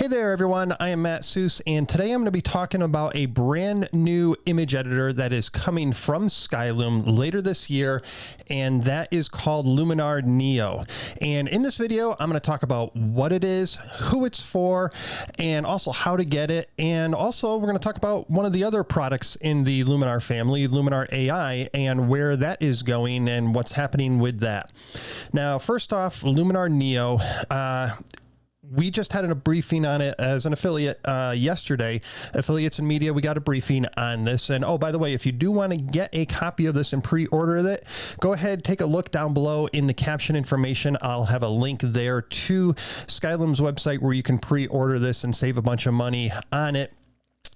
Hey there everyone, I am Matt Suess, and today I'm going to be talking about a brand new image editor that is coming from Skylum later this year, and that is called Luminar Neo. And in this video, I'm going to talk about what it is, who it's for, and also how to get it. And also we're going to talk about one of the other products in the Luminar family, Luminar AI, and where that is going and what's happening with that. Now, first off, Luminar Neo, we just had a briefing on it as an affiliate yesterday. Affiliates and media, we got a briefing on this. And oh, by the way, if you do want to get a copy of this and pre-order it, go ahead, take a look down below in the caption information. I'll have a link there to Skylum's website where you can pre-order this and save a bunch of money on it.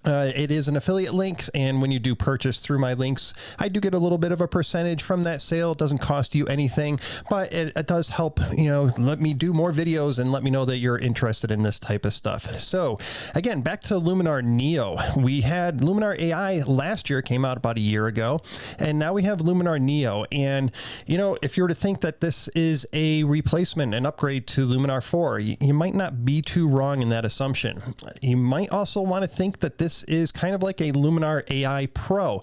It is an affiliate link, and when you do purchase through my links, I do get a little bit of a percentage from that sale. It doesn't cost you anything, but it does help, let me do more videos and let me know that you're interested in this type of stuff. So again, back to Luminar Neo. We had Luminar AI last year, came out about a year ago, and now we have Luminar Neo. And, if you were to think that this is a replacement, an upgrade to Luminar 4, you might not be too wrong in that assumption. You might also want to think that this is kind of like a Luminar AI Pro,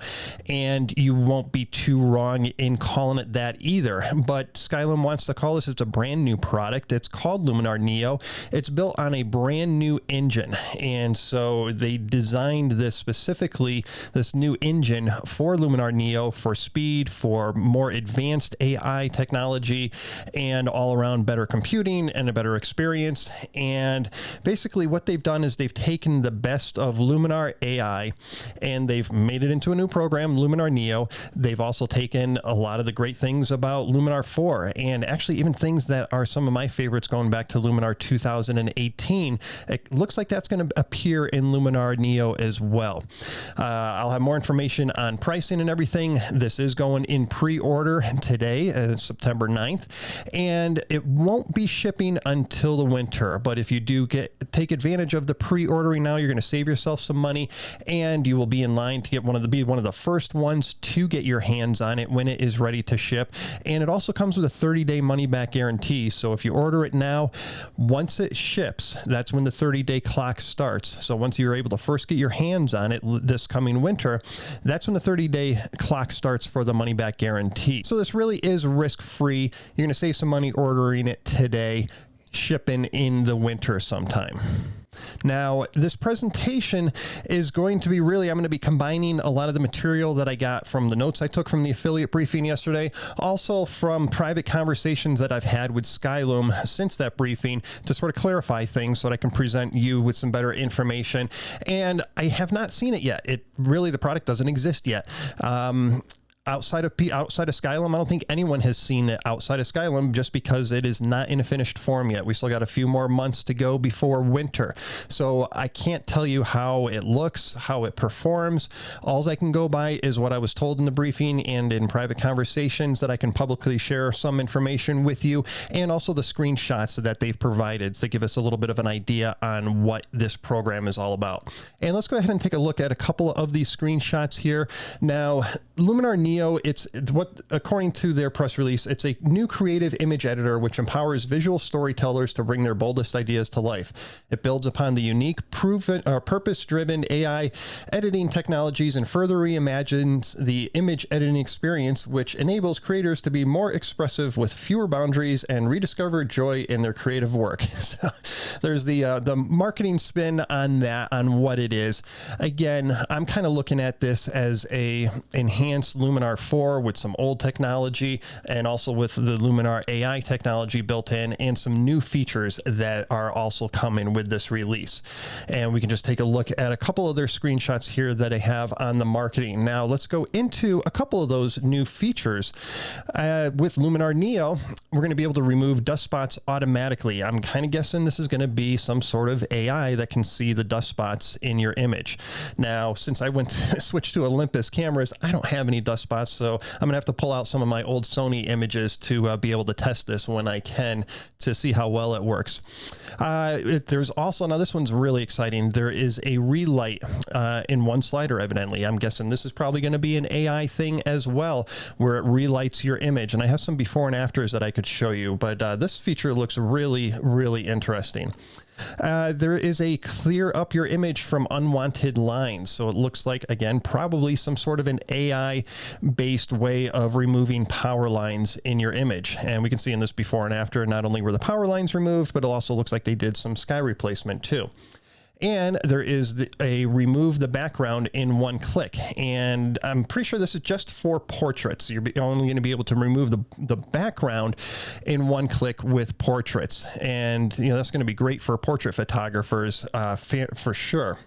and you won't be too wrong in calling it that either. But Skylum wants to call this, it's a brand new product. It's called Luminar Neo. It's built on a brand new engine, and so they designed this specifically, this new engine for Luminar Neo, for speed, for more advanced AI technology, and all around better computing and a better experience. And basically what they've done is they've taken the best of Luminar AI and they've made it into a new program, Luminar Neo. They've also taken a lot of the great things about Luminar 4, and actually even things that are some of my favorites going back to Luminar 2018. It looks like that's going to appear in Luminar Neo as well. I'll have more information on pricing and everything. This is going in pre-order today, September 9th, and it won't be shipping until the winter. But if you do take advantage of the pre-ordering now, you're going to save yourself some money, and you will be in line to get one of the first ones to get your hands on it when it is ready to ship. And it also comes with a 30-day money-back guarantee. So if you order it now, once it ships, that's when the 30-day clock starts. So once you're able to first get your hands on it this coming winter, that's when the 30-day clock starts for the money-back guarantee. So this really is risk-free. You're going to save some money ordering it today, shipping in the winter sometime. Now, this presentation is going to be I'm going to be combining a lot of the material that I got from the notes I took from the affiliate briefing yesterday, also from private conversations that I've had with Skylum since that briefing, to sort of clarify things so that I can present you with some better information. And I have not seen it yet. The product doesn't exist yet. Outside of Skylum, I don't think anyone has seen it outside of Skylum, just because it is not in a finished form yet. We still got a few more months to go before winter. So I can't tell you how it looks, how it performs. All I can go by is what I was told in the briefing and in private conversations that I can publicly share some information with you, and also the screenshots that they've provided to give us a little bit of an idea on what this program is all about. And let's go ahead and take a look at a couple of these screenshots here. Now, Luminar Neo, according to their press release, it's a new creative image editor which empowers visual storytellers to bring their boldest ideas to life. It builds upon the unique, purpose-driven AI editing technologies and further reimagines the image editing experience, which enables creators to be more expressive with fewer boundaries and rediscover joy in their creative work. So there's the marketing spin on that, on what it is. Again, I'm kind of looking at this as a enhanced Luminar 4 with some old technology, and also with the Luminar AI technology built in, and some new features that are also coming with this release. And we can just take a look at a couple of their screenshots here that I have on the marketing. Now let's go into a couple of those new features. With Luminar Neo, we're going to be able to remove dust spots automatically. I'm kind of guessing this is going to be some sort of AI that can see the dust spots in your image. Now, since I switched to Olympus cameras, I don't have any dust spots, so I'm gonna have to pull out some of my old Sony images to be able to test this when I can, to see how well it works. There's also, now this one's really exciting, there is a Relight in one slider, evidently. I'm guessing this is probably going to be an AI thing as well, where it relights your image, and I have some before and afters that I could show you, but this feature looks really, really interesting. There is a clear up your image from unwanted lines. So it looks like, again, probably some sort of an AI-based way of removing power lines in your image. And we can see in this before and after, not only were the power lines removed, but it also looks like they did some sky replacement too. And there is a remove the background in one click. And I'm pretty sure this is just for portraits. You're only going to be able to remove the background in one click with portraits. And, that's going to be great for portrait photographers for sure.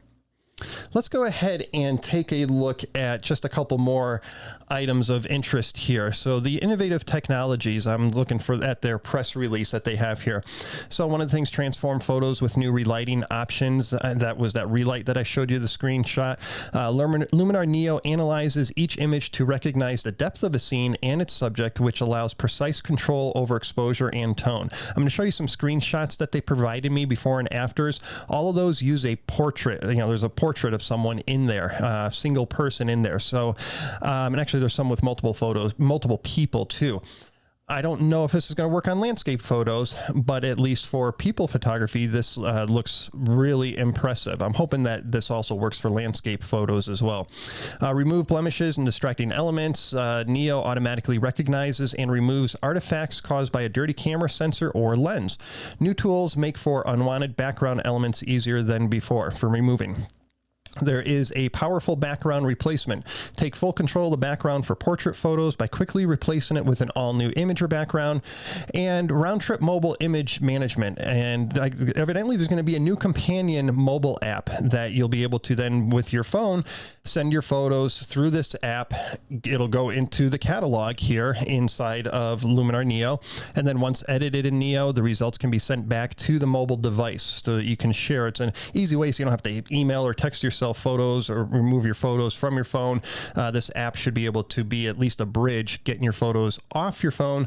Let's go ahead and take a look at just a couple more items of interest here. So the innovative technologies, I'm looking at their press release that they have here. So one of the things, transform photos with new relighting options. That was that relight that I showed you the screenshot. Luminar Neo analyzes each image to recognize the depth of a scene and its subject, which allows precise control over exposure and tone. I'm going to show you some screenshots that they provided me before and afters. All of those use a portrait. There's a portrait of someone in there, single person in there. So, and actually there's some with multiple photos, multiple people too. I don't know if this is going to work on landscape photos, but at least for people photography, this looks really impressive. I'm hoping that this also works for landscape photos as well. Remove blemishes and distracting elements. Neo automatically recognizes and removes artifacts caused by a dirty camera sensor or lens. New tools make for unwanted background elements easier than before for removing. There is a powerful background replacement. Take full control of the background for portrait photos by quickly replacing it with an all-new image or background, and round-trip mobile image management. And evidently there's going to be a new companion mobile app that you'll be able to then, with your phone, send your photos through this app. It'll go into the catalog here inside of Luminar Neo, and then once edited in Neo, the results can be sent back to the mobile device so that you can share. It's an easy way so you don't have to email or text yourself photos or remove your photos from your phone. This app should be able to be at least a bridge, getting your photos off your phone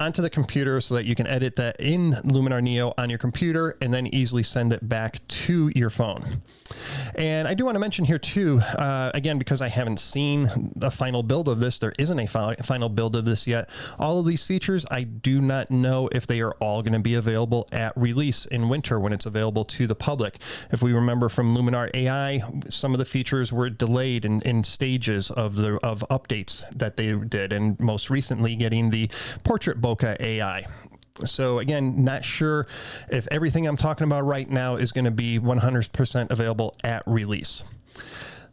onto the computer so that you can edit that in Luminar Neo on your computer and then easily send it back to your phone. And I do want to mention here too, again, because I haven't seen a final build of this, there isn't a final build of this yet. All of these features, I do not know if they are all going to be available at release in winter when it's available to the public. If we remember from Luminar AI, some of the features were delayed in stages of updates that they did, and most recently getting the portrait bokeh AI. So again, not sure if everything I'm talking about right now is going to be 100% available at release.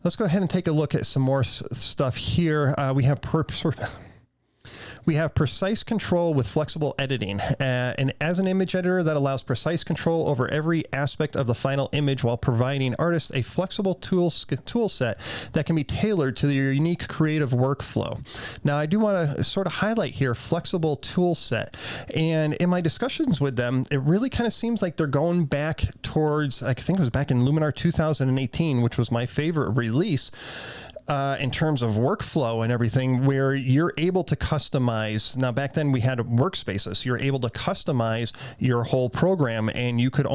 Let's go ahead and take a look at some more stuff here. We have precise control with flexible editing, and as an image editor that allows precise control over every aspect of the final image while providing artists a flexible tool set that can be tailored to your unique creative workflow. Now, I do want to sort of highlight here flexible tool set, and in my discussions with them, it really kind of seems like they're going back towards, I think it was back in Luminar 2018, which was my favorite release. In terms of workflow and everything, where you're able to customize. Now, back then we had workspaces. You're able to customize your whole program, and you could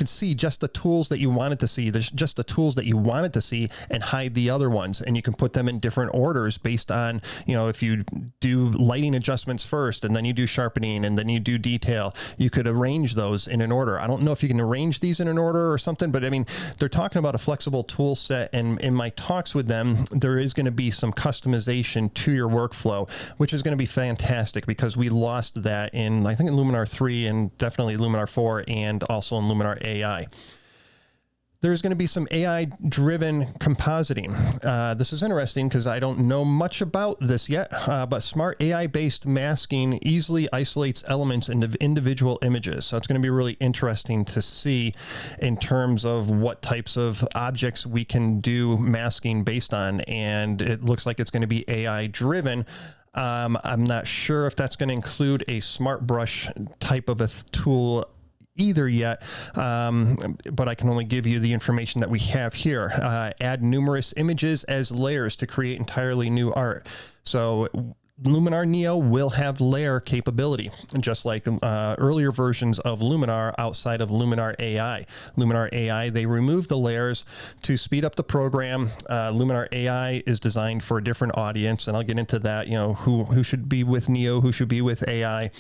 see just the tools that you wanted to see. There's just the tools that you wanted to see and hide the other ones. And you can put them in different orders based on, if you do lighting adjustments first, and then you do sharpening, and then you do detail, you could arrange those in an order. I don't know if you can arrange these in an order or something, but I mean, they're talking about a flexible tool set. And in my talks with them, there is going to be some customization to your workflow, which is going to be fantastic because we lost that in, I think, in Luminar 3 and definitely Luminar 4 and also in Luminar AI. There's going to be some AI-driven compositing. This is interesting because I don't know much about this yet, but smart AI-based masking easily isolates elements into individual images. So it's going to be really interesting to see in terms of what types of objects we can do masking based on. And it looks like it's going to be AI-driven. I'm not sure if that's going to include a smart brush type of a tool either yet, but I can only give you the information that we have here. Add numerous images as layers to create entirely new art. So Luminar Neo will have layer capability, just like earlier versions of Luminar outside of Luminar AI. Luminar AI, they removed the layers to speed up the program. Luminar AI is designed for a different audience, and I'll get into that, who should be with Neo, who should be with AI.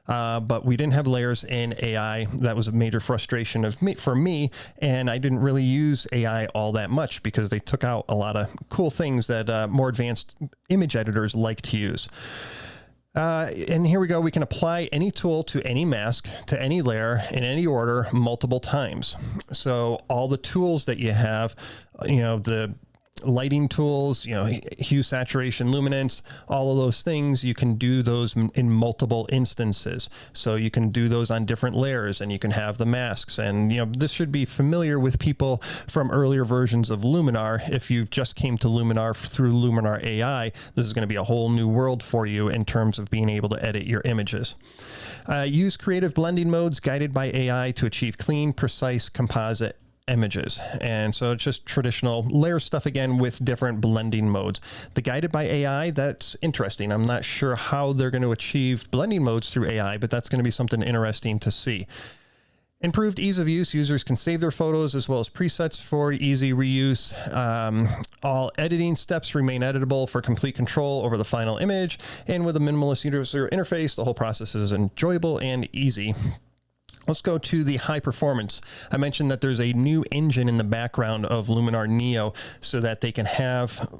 but we didn't have layers in AI. That was a major frustration for me, and I didn't really use AI all that much because they took out a lot of cool things that more advanced image editors like to use. And here we go. We can apply any tool to any mask, to any layer in any order multiple times. So all the tools that you have, the lighting tools, hue, saturation, luminance, all of those things, you can do those in multiple instances. So you can do those on different layers, and you can have the masks. And, this should be familiar with people from earlier versions of Luminar. If you just came to Luminar through Luminar AI, this is going to be a whole new world for you in terms of being able to edit your images. Use creative blending modes guided by AI to achieve clean, precise composite images. And so it's just traditional layer stuff again with different blending modes. The guided by AI, that's interesting. I'm not sure how they're going to achieve blending modes through AI, but that's going to be something interesting to see. Improved ease of use. Users can save their photos as well as presets for easy reuse. All editing steps remain editable for complete control over the final image. And with a minimalist user interface, the whole process is enjoyable and easy. Let's go to the high performance. I mentioned that there's a new engine in the background of Luminar Neo so that they can have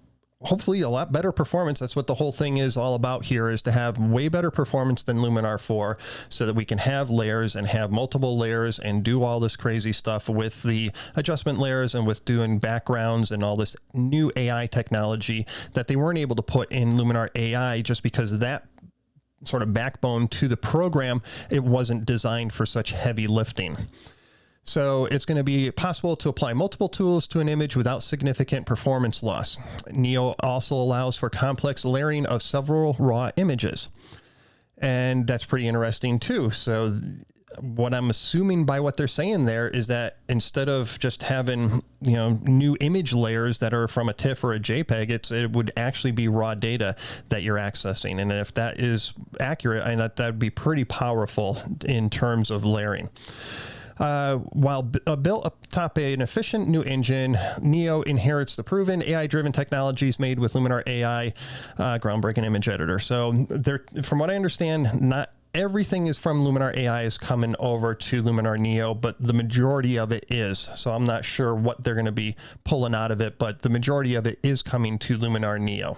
hopefully a lot better performance. That's what the whole thing is all about here, is to have way better performance than Luminar 4 so that we can have layers and have multiple layers and do all this crazy stuff with the adjustment layers and with doing backgrounds and all this new AI technology that they weren't able to put in Luminar AI just because that sort of backbone to the program, it wasn't designed for such heavy lifting. So it's going to be possible to apply multiple tools to an image without significant performance loss. Neo also allows for complex layering of several raw images. And that's pretty interesting too. So what I'm assuming by what they're saying there is that instead of just having, new image layers that are from a TIFF or a JPEG, it would actually be raw data that you're accessing. And if that is accurate, that would be pretty powerful in terms of layering. While built atop an efficient new engine, Neo inherits the proven AI-driven technologies made with Luminar AI, groundbreaking image editor. So from what I understand, not everything is from Luminar AI is coming over to Luminar Neo, but the majority of it is. So I'm not sure what they're going to be pulling out of it, but the majority of it is coming to Luminar Neo.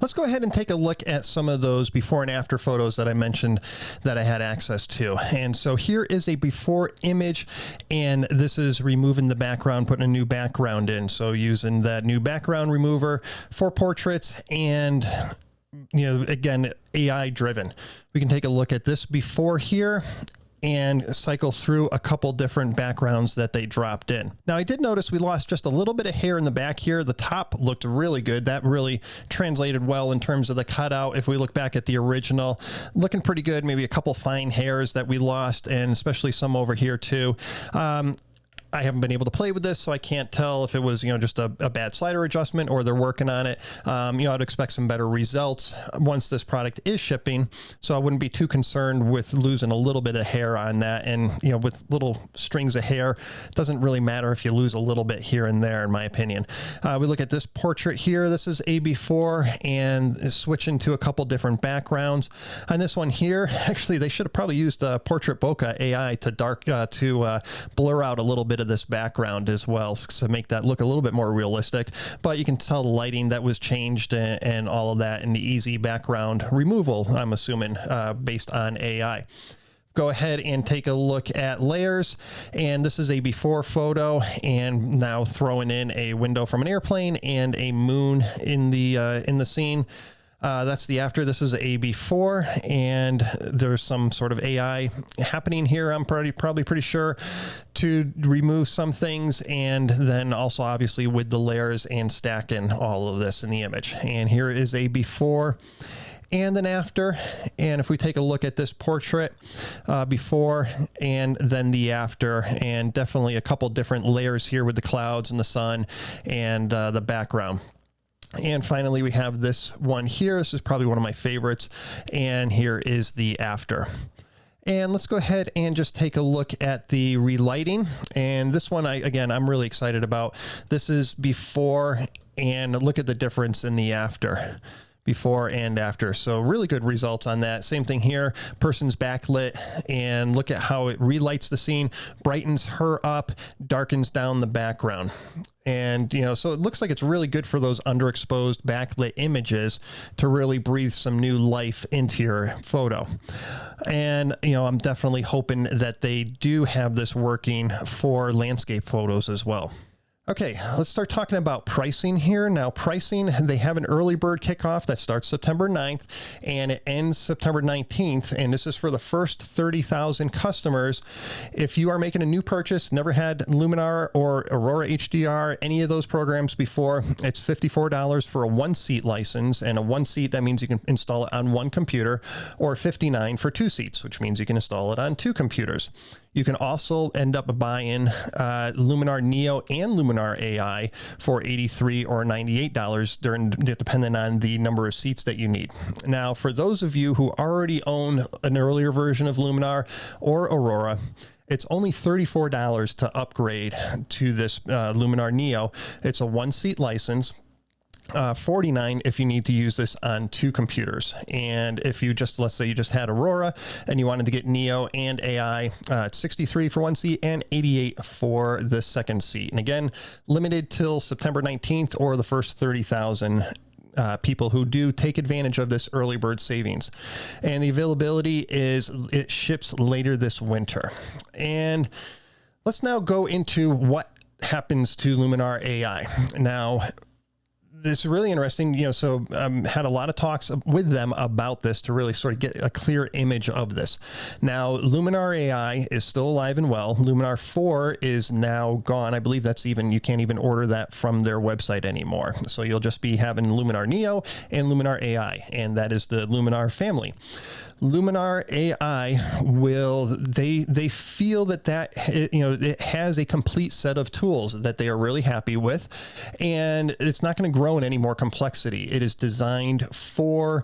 Let's go ahead and take a look at some of those before and after photos that I mentioned that I had access to. And so here is a before image, and this is removing the background, putting a new background in. So using that new background remover for portraits and, again, AI driven. We can take a look at this before here and cycle through a couple different backgrounds that they dropped in. Now, I did notice we lost just a little bit of hair in the back here. The top looked really good. That really translated well in terms of the cutout. If we look back at the original, looking pretty good. Maybe a couple fine hairs that we lost, and especially some over here too. I haven't been able to play with this, so I can't tell if it was, just a bad slider adjustment or they're working on it. I'd expect some better results once this product is shipping. So I wouldn't be too concerned with losing a little bit of hair on that. And, with little strings of hair, it doesn't really matter if you lose a little bit here and there, in my opinion. We look at this portrait here. This is a before, and switching to a couple different backgrounds. On this one here, actually, they should have probably used Portrait Bokeh AI to blur out a little bit of this background as well to make that look a little bit more realistic, but you can tell the lighting that was changed and all of that, and the easy background removal, I'm assuming, based on AI. Go ahead and take a look at layers, and this is a before photo, and now throwing in a window from an airplane and a moon in the scene. That's the after. This is a before, and there's some sort of AI happening here, I'm probably pretty sure, to remove some things, and then also obviously with the layers and stacking all of this in the image. And here is a before and an after. And if we take a look at this portrait, before and then the after, and definitely a couple different layers here with the clouds and the sun and the background. And finally, we have this one here. This is probably one of my favorites. And here is the after. And let's go ahead and just take a look at the relighting. And this one, I'm really excited about. This is before, and look at the difference in the after. before and after. So really good results on that. Same thing here, person's backlit, and look at how it relights the scene, brightens her up, darkens down the background. And, so it looks like it's really good for those underexposed backlit images to really breathe some new life into your photo. And, I'm definitely hoping that they do have this working for landscape photos as well. Okay, let's start talking about pricing here. Now, pricing, they have an early bird kickoff that starts September 9th and it ends September 19th. And this is for the first 30,000 customers. If you are making a new purchase, never had Luminar or Aurora HDR, any of those programs before, it's $54 for a 1-seat license. And a 1-seat, that means you can install it on one computer, or $59 for 2 seats, which means you can install it on 2 computers. You can also end up buying Luminar Neo and Luminar AI for $83 or $98 depending on the number of seats that you need. Now, for those of you who already own an earlier version of Luminar or Aurora, it's only $34 to upgrade to this Luminar Neo. It's a 1-seat license. $49 if you need to use this on 2 computers. And if you let's say you just had Aurora and you wanted to get Neo and AI, it's $63 for 1 seat and $88 for the 2nd seat. And again, limited till September 19th or the first 30,000 people who do take advantage of this early bird savings. And the availability it ships later this winter. And let's now go into what happens to Luminar AI. Now, this is really interesting, so had a lot of talks with them about this to really sort of get a clear image of this. Now, Luminar AI is still alive and well. Luminar 4 is now gone. I believe you can't even order that from their website anymore. So you'll just be having Luminar Neo and Luminar AI, and that is the Luminar family. Luminar AI they feel that it has a complete set of tools that they are really happy with, and it's not going to grow in any more complexity. It is designed for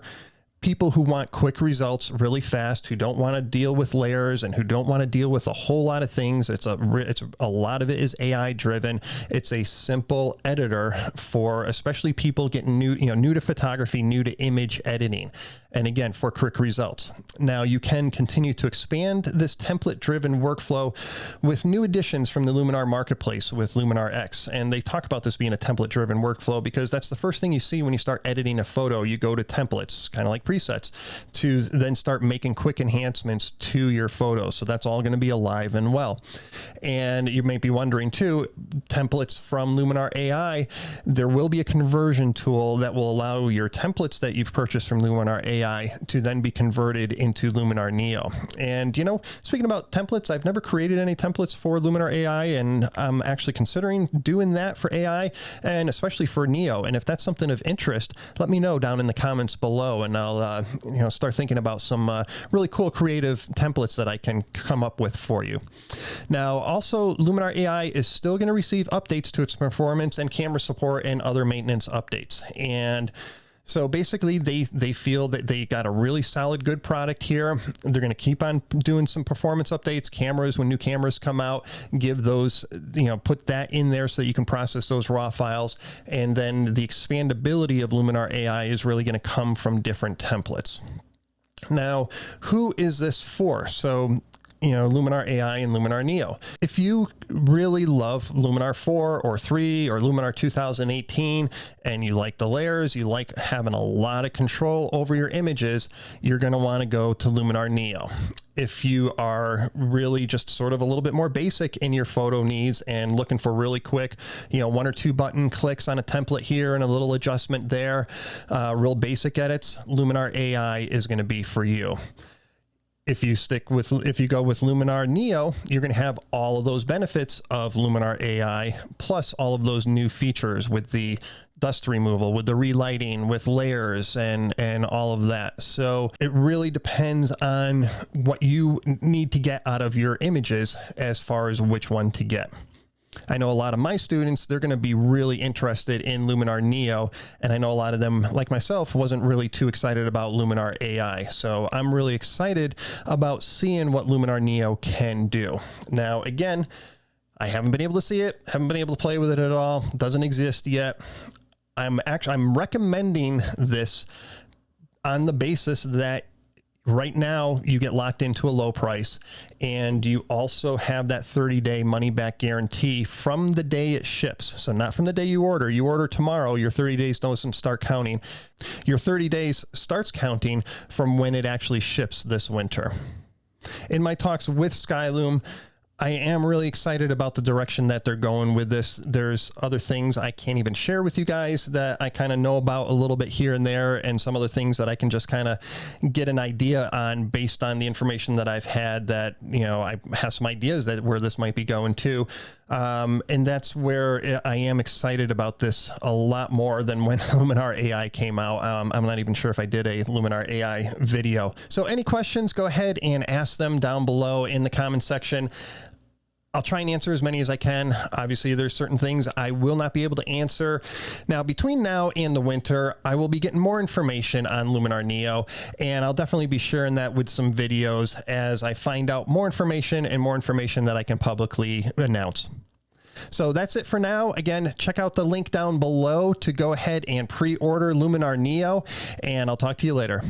people who want quick results really fast, who don't want to deal with layers and who don't want to deal with a whole lot of things. It's a lot of it is AI driven. It's a simple editor for especially people getting new to photography, new to image editing. And again, for quick results. Now you can continue to expand this template driven workflow with new additions from the Luminar marketplace with Luminar X. And they talk about this being a template driven workflow because that's the first thing you see when you start editing a photo. You go to templates, kind of like presets, to then start making quick enhancements to your photos. So that's all going to be alive and well. And you may be wondering too, templates from Luminar AI, there will be a conversion tool that will allow your templates that you've purchased from Luminar AI to then be converted into Luminar Neo. And, speaking about templates, I've never created any templates for Luminar AI, and I'm actually considering doing that for AI and especially for Neo. And if that's something of interest, let me know down in the comments below, and I'll, start thinking about some really cool creative templates that I can come up with for you. Now, also, Luminar AI is still going to receive updates to its performance and camera support and other maintenance updates. And so basically, they feel that they got a really solid, good product here. They're going to keep on doing some performance updates, cameras, when new cameras come out, give those, put that in there so that you can process those raw files. And then the expandability of Luminar AI is really going to come from different templates. Now, who is this for? So, Luminar AI and Luminar Neo. If you really love Luminar 4 or 3 or Luminar 2018 and you like the layers, you like having a lot of control over your images, you're going to want to go to Luminar Neo. If you are really just sort of a little bit more basic in your photo needs and looking for really quick, 1 or 2 button clicks on a template here and a little adjustment there, real basic edits, Luminar AI is going to be for you. If you go with Luminar Neo, you're going to have all of those benefits of Luminar AI, plus all of those new features with the dust removal, with the relighting, with layers and all of that. So it really depends on what you need to get out of your images as far as which one to get. I know a lot of my students, they're going to be really interested in Luminar Neo, and I know a lot of them, like myself, wasn't really too excited about Luminar AI. So I'm really excited about seeing what Luminar Neo can do. Now, again, I haven't been able to see it, haven't been able to play with it at all, doesn't exist yet. I'm recommending this on the basis that right now you get locked into a low price, and you also have that 30-day money back guarantee from the day it ships. So not from the day you order tomorrow, your 30 days doesn't start counting. Your 30 days starts counting from when it actually ships this winter. In my talks with Skylum, I am really excited about the direction that they're going with this. There's other things I can't even share with you guys that I kind of know about a little bit here and there, and some other things that I can just kind of get an idea on based on the information that I've had, that, you know, I have some ideas that where this might be going to. And that's where I am excited about this a lot more than when Luminar AI came out. I'm not even sure if I did a Luminar AI video. So any questions, go ahead and ask them down below in the comment section. I'll try and answer as many as I can. Obviously, there's certain things I will not be able to answer. Now, between now and the winter, I will be getting more information on Luminar Neo, and I'll definitely be sharing that with some videos as I find out more information that I can publicly announce. So that's it for now. Again, check out the link down below to go ahead and pre-order Luminar Neo, and I'll talk to you later.